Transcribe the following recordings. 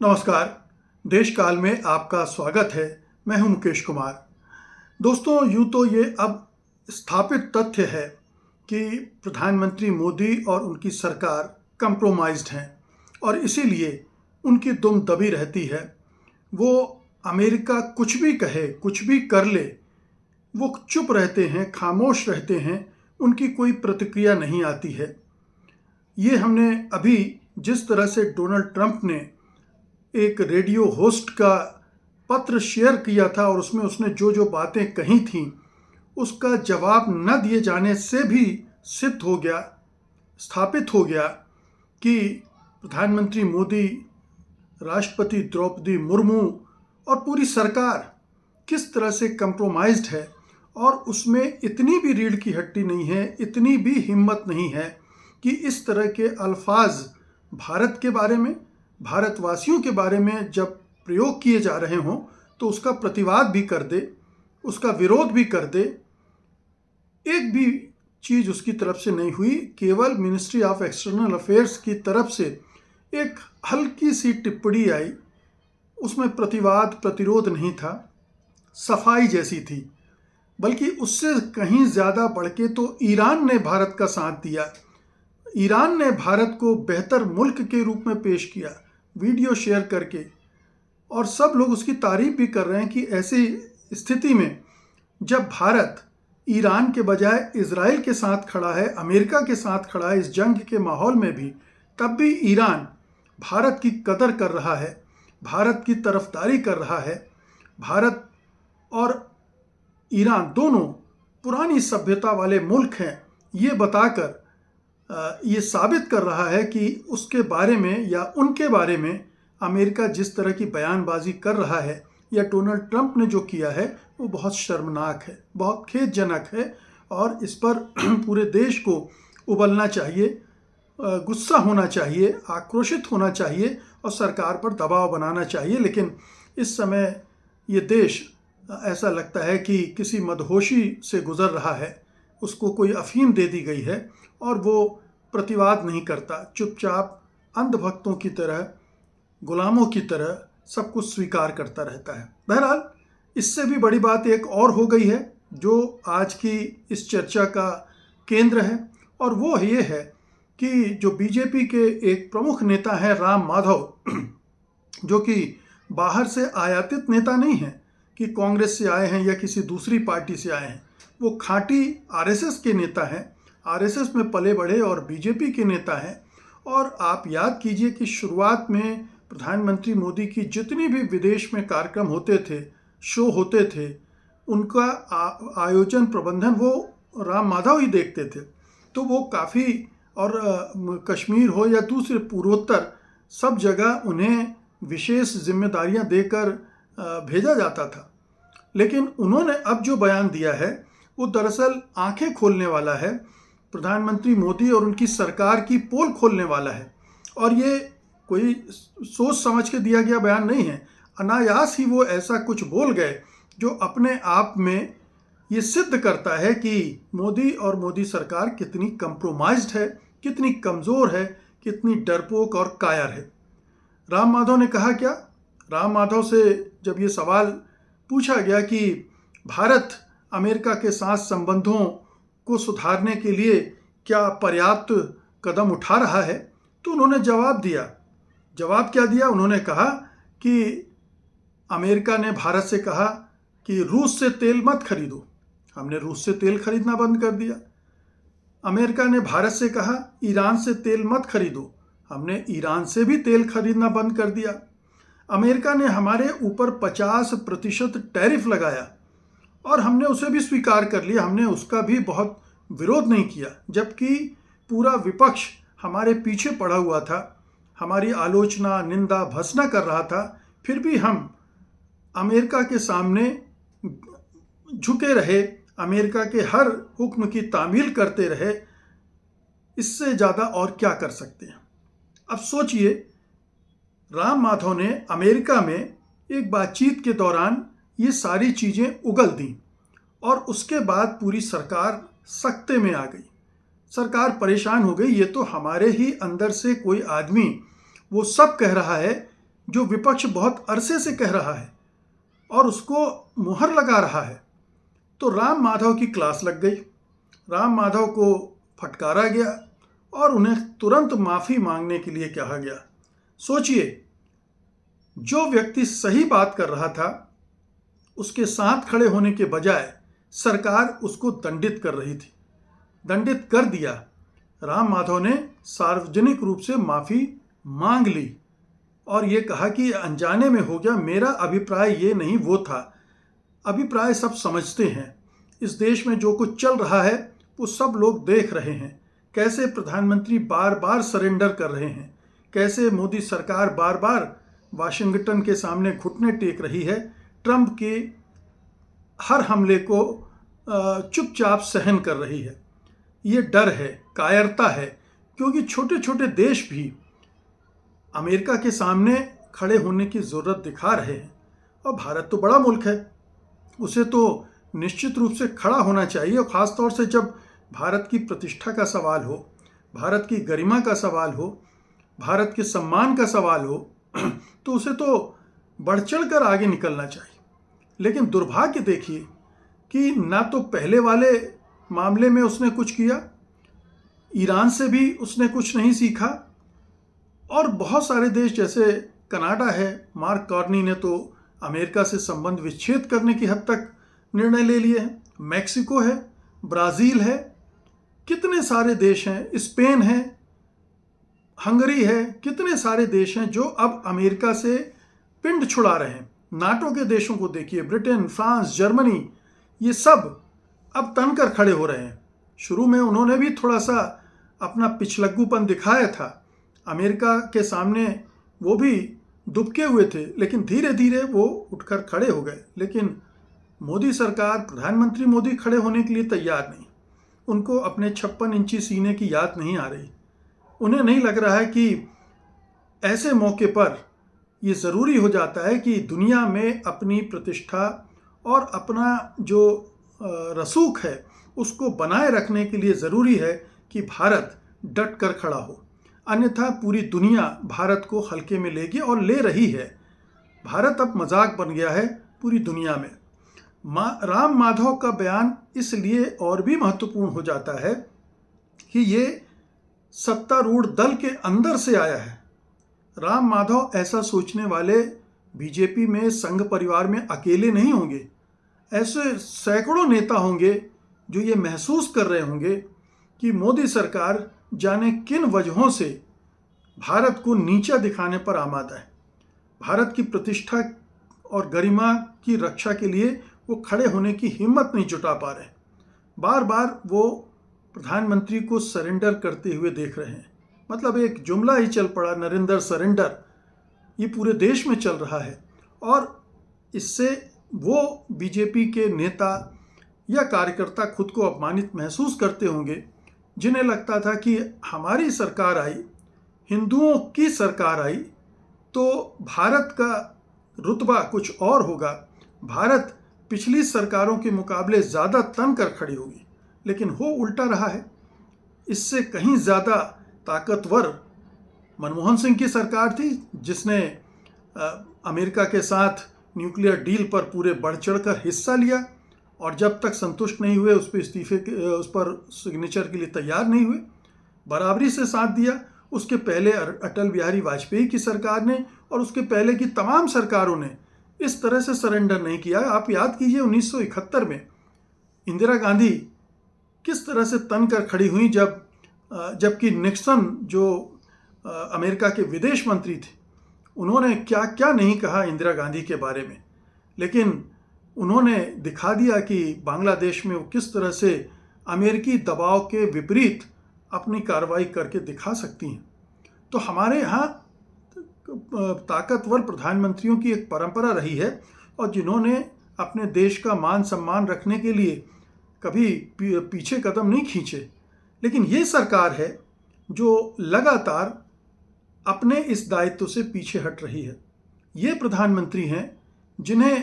नमस्कार। देश काल में आपका स्वागत है। मैं हूं मुकेश कुमार। दोस्तों, यूं तो ये अब स्थापित तथ्य है कि प्रधानमंत्री मोदी और उनकी सरकार कंप्रोमाइज्ड हैं और इसीलिए उनकी दुम दबी रहती है। वो अमेरिका कुछ भी कहे, कुछ भी कर ले, वो चुप रहते हैं, खामोश रहते हैं, उनकी कोई प्रतिक्रिया नहीं आती है। ये हमने अभी जिस तरह से डोनाल्ड ट्रंप ने एक रेडियो होस्ट का पत्र शेयर किया था और उसमें उसने जो जो बातें कही थीं, उसका जवाब न दिए जाने से भी सिद्ध हो गया, स्थापित हो गया कि प्रधानमंत्री मोदी, राष्ट्रपति द्रौपदी मुर्मू और पूरी सरकार किस तरह से कंप्रोमाइज्ड है। और उसमें इतनी भी रीढ़ की हड्डी नहीं है, इतनी भी हिम्मत नहीं है कि इस तरह के अल्फाज भारत के बारे में, भारतवासियों के बारे में जब प्रयोग किए जा रहे हों तो उसका प्रतिवाद भी कर दे, उसका विरोध भी कर दे। एक भी चीज़ उसकी तरफ से नहीं हुई। केवल मिनिस्ट्री ऑफ एक्सटर्नल अफेयर्स की तरफ से एक हल्की सी टिप्पणी आई, उसमें प्रतिवाद प्रतिरोध नहीं था, सफाई जैसी थी। बल्कि उससे कहीं ज़्यादा बढ़ के तो ईरान ने भारत का साथ दिया। ईरान ने भारत को बेहतर मुल्क के रूप में पेश किया, वीडियो शेयर करके, और सब लोग उसकी तारीफ भी कर रहे हैं कि ऐसी स्थिति में जब भारत ईरान के बजाय इजराइल के साथ खड़ा है, अमेरिका के साथ खड़ा है इस जंग के माहौल में भी, तब भी ईरान भारत की कदर कर रहा है, भारत की तरफदारी कर रहा है। भारत और ईरान दोनों पुरानी सभ्यता वाले मुल्क हैं, ये बताकर ये साबित कर रहा है कि उसके बारे में या उनके बारे में अमेरिका जिस तरह की बयानबाजी कर रहा है या डोनाल्ड ट्रंप ने जो किया है वो बहुत शर्मनाक है, बहुत खेदजनक है। और इस पर पूरे देश को उबलना चाहिए, गुस्सा होना चाहिए, आक्रोशित होना चाहिए और सरकार पर दबाव बनाना चाहिए। लेकिन इस समय ये देश ऐसा लगता है कि किसी मदहोशी से गुजर रहा है, उसको कोई अफीम दे दी गई है और वो प्रतिवाद नहीं करता, चुपचाप अंधभक्तों की तरह, गुलामों की तरह सब कुछ स्वीकार करता रहता है। बहरहाल, इससे भी बड़ी बात एक और हो गई है जो आज की इस चर्चा का केंद्र है, और वो ये है कि जो बीजेपी के एक प्रमुख नेता हैं राम माधव, जो कि बाहर से आयातित नेता नहीं हैं कि कांग्रेस से आए हैं या किसी दूसरी पार्टी से आए हैं, वो खाँटी आरएसएस के नेता हैं, आरएसएस में पले बढ़े और बीजेपी के नेता हैं। और आप याद कीजिए कि शुरुआत में प्रधानमंत्री मोदी की जितनी भी विदेश में कार्यक्रम होते थे, शो होते थे, उनका आयोजन प्रबंधन वो राम माधव ही देखते थे। तो वो काफ़ी, और कश्मीर हो या दूसरे पूर्वोत्तर, सब जगह उन्हें विशेष जिम्मेदारियां देकर भेजा जाता था। लेकिन उन्होंने अब जो बयान दिया है वो दरअसल आंखें खोलने वाला है, प्रधानमंत्री मोदी और उनकी सरकार की पोल खोलने वाला है। और ये कोई सोच समझ के दिया गया बयान नहीं है, अनायास ही वो ऐसा कुछ बोल गए जो अपने आप में ये सिद्ध करता है कि मोदी और मोदी सरकार कितनी कंप्रोमाइज्ड है, कितनी कमज़ोर है, कितनी डरपोक और कायर है। राम माधव ने कहा क्या? राम माधव से जब ये सवाल पूछा गया कि भारत अमेरिका के साथ संबंधों को सुधारने के लिए क्या पर्याप्त कदम उठा रहा है, तो उन्होंने जवाब दिया। जवाब क्या दिया? उन्होंने कहा कि अमेरिका ने भारत से कहा कि रूस से तेल मत खरीदो, हमने रूस से तेल खरीदना बंद कर दिया। अमेरिका ने भारत से कहा ईरान से तेल मत खरीदो, हमने ईरान से भी तेल खरीदना बंद कर दिया। अमेरिका ने हमारे ऊपर 50% टैरिफ लगाया और हमने उसे भी स्वीकार कर लिया, हमने उसका भी बहुत विरोध नहीं किया, जबकि पूरा विपक्ष हमारे पीछे पड़ा हुआ था, हमारी आलोचना, निंदा, भर्त्सना कर रहा था। फिर भी हम अमेरिका के सामने झुके रहे, अमेरिका के हर हुक्म की तामील करते रहे। इससे ज़्यादा और क्या कर सकते हैं? अब सोचिए, राम माधव ने अमेरिका में एक बातचीत के दौरान ये सारी चीज़ें उगल दी और उसके बाद पूरी सरकार सख्ते में आ गई, सरकार परेशान हो गई। ये तो हमारे ही अंदर से कोई आदमी वो सब कह रहा है जो विपक्ष बहुत अरसे से कह रहा है और उसको मुहर लगा रहा है, तो राम माधव की क्लास लग गई। राम माधव को फटकारा गया और उन्हें तुरंत माफ़ी मांगने के लिए कहा गया। सोचिए, जो व्यक्ति सही बात कर रहा था उसके साथ खड़े होने के बजाय सरकार उसको दंडित कर रही थी। दंडित कर दिया। राम माधव ने सार्वजनिक रूप से माफ़ी मांग ली और ये कहा कि अनजाने में हो गया, मेरा अभिप्राय ये नहीं वो था। अभिप्राय सब समझते हैं। इस देश में जो कुछ चल रहा है वो सब लोग देख रहे हैं। कैसे प्रधानमंत्री बार बार सरेंडर कर रहे हैं, कैसे मोदी सरकार बार बार वाशिंगटन के सामने घुटने टेक रही है, ट्रंप के हर हमले को चुपचाप सहन कर रही है। ये डर है, कायरता है, क्योंकि छोटे छोटे देश भी अमेरिका के सामने खड़े होने की ज़रूरत दिखा रहे हैं। और भारत तो बड़ा मुल्क है, उसे तो निश्चित रूप से खड़ा होना चाहिए। और ख़ास तौर से जब भारत की प्रतिष्ठा का सवाल हो, भारत की गरिमा का सवाल हो, भारत के सम्मान का सवाल हो, तो उसे तो बढ़ चढ़ कर आगे निकलना चाहिए। लेकिन दुर्भाग्य देखिए कि ना तो पहले वाले मामले में उसने कुछ किया, ईरान से भी उसने कुछ नहीं सीखा, और बहुत सारे देश जैसे कनाडा है, मार्क कार्नी ने तो अमेरिका से संबंध विच्छेद करने की हद तक निर्णय ले लिए हैं। मैक्सिको है, ब्राज़ील है, कितने सारे देश हैं, स्पेन है, हंगरी है, कितने सारे देश हैं जो अब अमेरिका से पिंड छुड़ा रहे हैं। नाटो के देशों को देखिए, ब्रिटेन, फ्रांस, जर्मनी, ये सब अब तनकर खड़े हो रहे हैं। शुरू में उन्होंने भी थोड़ा सा अपना पिछलग्गूपन दिखाया था, अमेरिका के सामने वो भी दुबके हुए थे, लेकिन धीरे धीरे वो उठकर खड़े हो गए। लेकिन मोदी सरकार, प्रधानमंत्री मोदी खड़े होने के लिए तैयार नहीं। उनको अपने 56 इंची सीने की याद नहीं आ रही। उन्हें नहीं लग रहा है कि ऐसे मौके पर ये ज़रूरी हो जाता है कि दुनिया में अपनी प्रतिष्ठा और अपना जो रसूख है उसको बनाए रखने के लिए ज़रूरी है कि भारत डट कर खड़ा हो। अन्यथा पूरी दुनिया भारत को हल्के में लेगी और ले रही है। भारत अब मजाक बन गया है पूरी दुनिया में। राम माधव का बयान इसलिए और भी महत्वपूर्ण हो जाता है कि ये सत्तारूढ़ दल के अंदर से आया है। राम माधव ऐसा सोचने वाले बीजेपी में, संघ परिवार में अकेले नहीं होंगे। ऐसे सैकड़ों नेता होंगे जो ये महसूस कर रहे होंगे कि मोदी सरकार जाने किन वजहों से भारत को नीचा दिखाने पर आमादा है। भारत की प्रतिष्ठा और गरिमा की रक्षा के लिए वो खड़े होने की हिम्मत नहीं जुटा पा रहे। बार बार वो प्रधानमंत्री को सरेंडर करते हुए देख रहे हैं। मतलब एक जुमला ही चल पड़ा, नरेंद्र सरेंडर, ये पूरे देश में चल रहा है। और इससे वो बीजेपी के नेता या कार्यकर्ता खुद को अपमानित महसूस करते होंगे, जिन्हें लगता था कि हमारी सरकार आई, हिंदुओं की सरकार आई, तो भारत का रुतबा कुछ और होगा, भारत पिछली सरकारों के मुकाबले ज़्यादा तन कर खड़ी होगी। लेकिन हो उल्टा रहा है। इससे कहीं ज़्यादा ताकतवर मनमोहन सिंह की सरकार थी, जिसने अमेरिका के साथ न्यूक्लियर डील पर पूरे बढ़ चढ़कर हिस्सा लिया और जब तक संतुष्ट नहीं हुए उस पर सिग्नेचर के लिए तैयार नहीं हुए, बराबरी से साथ दिया। उसके पहले अटल बिहारी वाजपेयी की सरकार ने और उसके पहले की तमाम सरकारों ने इस तरह से सरेंडर नहीं किया। आप याद कीजिए 1971 में इंदिरा गांधी किस तरह से तन कर खड़ी हुई, जबकि निक्सन जो अमेरिका के विदेश मंत्री थे, उन्होंने क्या क्या नहीं कहा इंदिरा गांधी के बारे में। लेकिन उन्होंने दिखा दिया कि बांग्लादेश में वो किस तरह से अमेरिकी दबाव के विपरीत अपनी कार्रवाई करके दिखा सकती हैं। तो हमारे यहाँ ताकतवर प्रधानमंत्रियों की एक परंपरा रही है और जिन्होंने अपने देश का मान सम्मान रखने के लिए कभी पीछे कदम नहीं खींचे। लेकिन ये सरकार है जो लगातार अपने इस दायित्व से पीछे हट रही है। ये प्रधानमंत्री हैं जिन्हें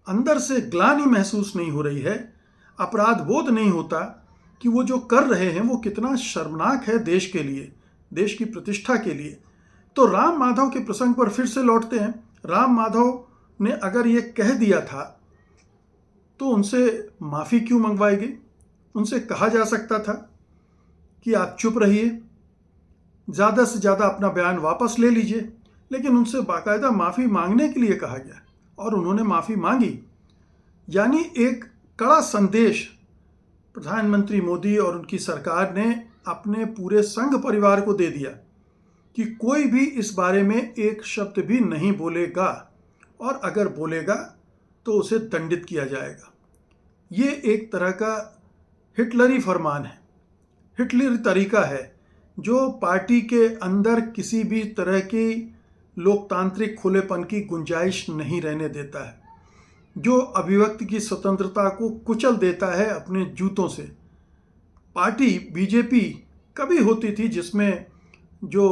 अंदर से ग्लानि महसूस नहीं हो रही है, अपराध बोध नहीं होता कि वो जो कर रहे हैं वो कितना शर्मनाक है देश के लिए, देश की प्रतिष्ठा के लिए। तो राम माधव के प्रसंग पर फिर से लौटते हैं। राम माधव ने अगर ये कह दिया था तो उनसे माफ़ी क्यों मंगवाई गई? उनसे कहा जा सकता था कि आप चुप रहिए, ज़्यादा से ज़्यादा अपना बयान वापस ले लीजिए, लेकिन उनसे बाकायदा माफ़ी मांगने के लिए कहा गया और उन्होंने माफ़ी मांगी। यानी एक कड़ा संदेश प्रधानमंत्री मोदी और उनकी सरकार ने अपने पूरे संघ परिवार को दे दिया कि कोई भी इस बारे में एक शब्द भी नहीं बोलेगा, और अगर बोलेगा तो उसे दंडित किया जाएगा। ये एक तरह का हिटलरी फरमान है, हिटलरी तरीका है जो पार्टी के अंदर किसी भी तरह की लोकतांत्रिक खुलेपन की गुंजाइश नहीं रहने देता है, जो अभिव्यक्ति की स्वतंत्रता को कुचल देता है अपने जूतों से। पार्टी बीजेपी कभी होती थी जिसमें जो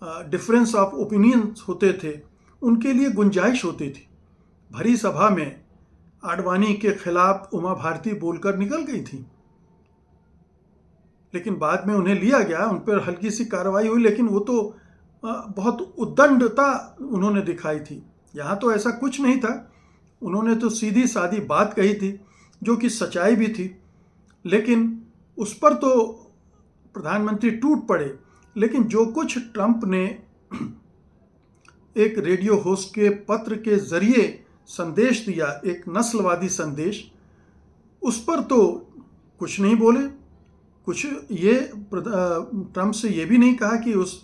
डिफरेंस ऑफ ओपिनियंस होते थे उनके लिए गुंजाइश होती थी। भरी सभा में आडवाणी के खिलाफ उमा भारती बोलकर निकल गई थी, लेकिन बाद में उन्हें लिया गया, उन पर हल्की सी कार्रवाई हुई, लेकिन वो तो बहुत उद्दंडता उन्होंने दिखाई थी। यहाँ तो ऐसा कुछ नहीं था, उन्होंने तो सीधी सादी बात कही थी जो कि सच्चाई भी थी, लेकिन उस पर तो प्रधानमंत्री टूट पड़े। लेकिन जो कुछ ट्रंप ने एक रेडियो होस्ट के पत्र के जरिए संदेश दिया, एक नस्लवादी संदेश, उस पर तो कुछ नहीं बोले। कुछ ये ट्रंप से ये भी नहीं कहा कि उस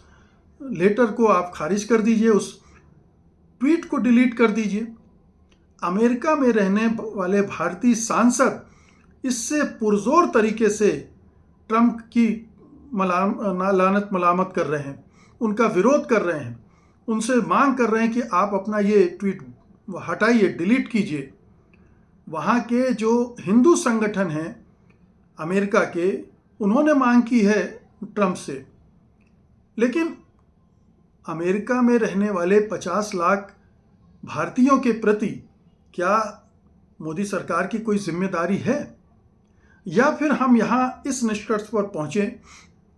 लेटर को आप खारिज कर दीजिए, उस ट्वीट को डिलीट कर दीजिए। अमेरिका में रहने वाले भारतीय सांसद इससे पुरजोर तरीके से ट्रंप की लानत मलामत कर रहे हैं, उनका विरोध कर रहे हैं, उनसे मांग कर रहे हैं कि आप अपना ये ट्वीट हटाइए, डिलीट कीजिए। वहाँ के जो हिंदू संगठन हैं अमेरिका के, उन्होंने मांग की है ट्रंप से। लेकिन अमेरिका में रहने वाले 50 लाख भारतीयों के प्रति क्या मोदी सरकार की कोई जिम्मेदारी है? या फिर हम यहाँ इस निष्कर्ष पर पहुँचे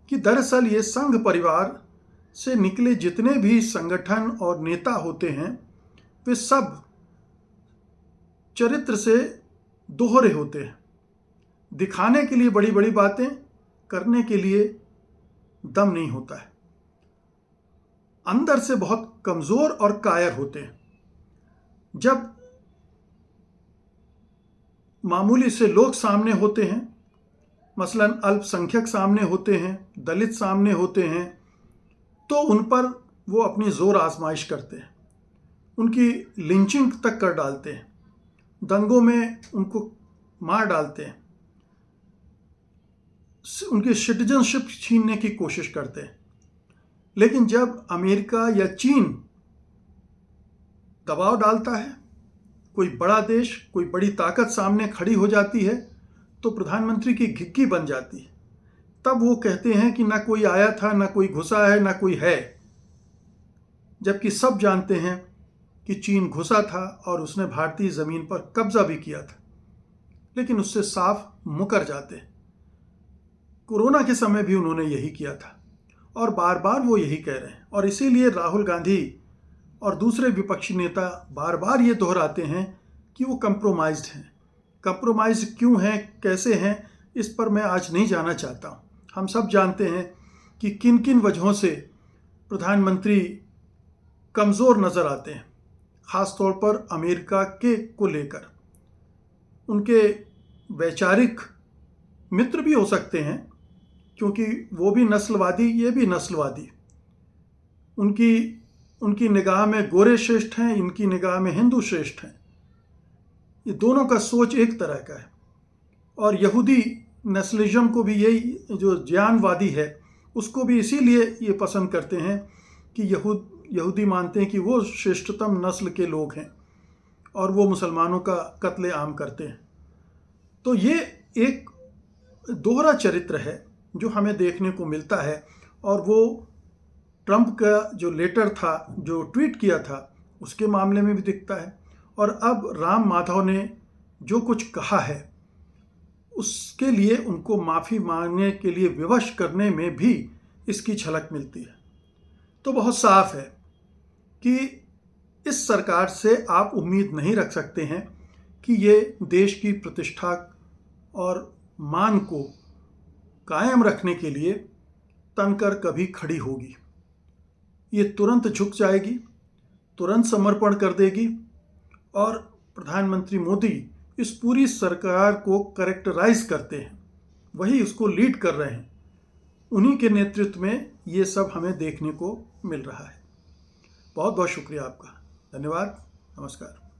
कि दरअसल ये संघ परिवार से निकले जितने भी संगठन और नेता होते हैं वे सब चरित्र से दोहरे होते हैं, दिखाने के लिए बड़ी बड़ी बातें, करने के लिए दम नहीं होता है, अंदर से बहुत कमज़ोर और कायर होते हैं। जब मामूली से लोग सामने होते हैं, मसलन अल्पसंख्यक सामने होते हैं, दलित सामने होते हैं, तो उन पर वो अपनी ज़ोर आजमाइश करते हैं, उनकी लिंचिंग तक कर डालते हैं, दंगों में उनको मार डालते हैं, उनकी सिटीजनशिप छीनने की कोशिश करते हैं। लेकिन जब अमेरिका या चीन दबाव डालता है, कोई बड़ा देश, कोई बड़ी ताकत सामने खड़ी हो जाती है, तो प्रधानमंत्री की घिक्की बन जाती है। तब वो कहते हैं कि ना कोई आया था, ना कोई घुसा है, ना कोई है, जबकि सब जानते हैं कि चीन घुसा था और उसने भारतीय ज़मीन पर कब्जा भी किया था, लेकिन उससे साफ मुकर जाते हैं। कोरोना के समय भी उन्होंने यही किया था और बार बार वो यही कह रहे हैं, और इसीलिए राहुल गांधी और दूसरे विपक्षी नेता बार बार ये दोहराते हैं कि वो कंप्रोमाइज्ड हैं। कंप्रोमाइज क्यों हैं, कैसे हैं, इस पर मैं आज नहीं जाना चाहता हूँ। हम सब जानते हैं कि किन किन वजहों से प्रधानमंत्री कमज़ोर नज़र आते हैं, ख़ास तौर पर अमेरिका के को लेकर। उनके वैचारिक मित्र भी हो सकते हैं, क्योंकि वो भी नस्लवादी, ये भी नस्लवादी। उनकी निगाह में गोरे श्रेष्ठ हैं, इनकी निगाह में हिंदू श्रेष्ठ हैं। ये दोनों का सोच एक तरह का है। और यहूदी नस्लिज्म को भी, यही जो ज्ञानवादी है, उसको भी इसीलिए ये पसंद करते हैं कि यहूदी मानते हैं कि वो श्रेष्ठतम नस्ल के लोग हैं और वो मुसलमानों का कत्ले आम करते हैं। तो ये एक दोहरा चरित्र है जो हमें देखने को मिलता है, और वो ट्रंप का जो लेटर था, जो ट्वीट किया था, उसके मामले में भी दिखता है। और अब राम माधव ने जो कुछ कहा है उसके लिए उनको माफ़ी मांगने के लिए विवश करने में भी इसकी झलक मिलती है। तो बहुत साफ है कि इस सरकार से आप उम्मीद नहीं रख सकते हैं कि ये देश की प्रतिष्ठा और मान को कायम रखने के लिए तनकर कभी खड़ी होगी। ये तुरंत झुक जाएगी, तुरंत समर्पण कर देगी और प्रधानमंत्री मोदी इस पूरी सरकार को करेक्टराइज करते हैं, वही उसको लीड कर रहे हैं। उन्हीं के नेतृत्व में ये सब हमें देखने को मिल रहा है। बहुत बहुत शुक्रिया आपका। धन्यवाद। नमस्कार।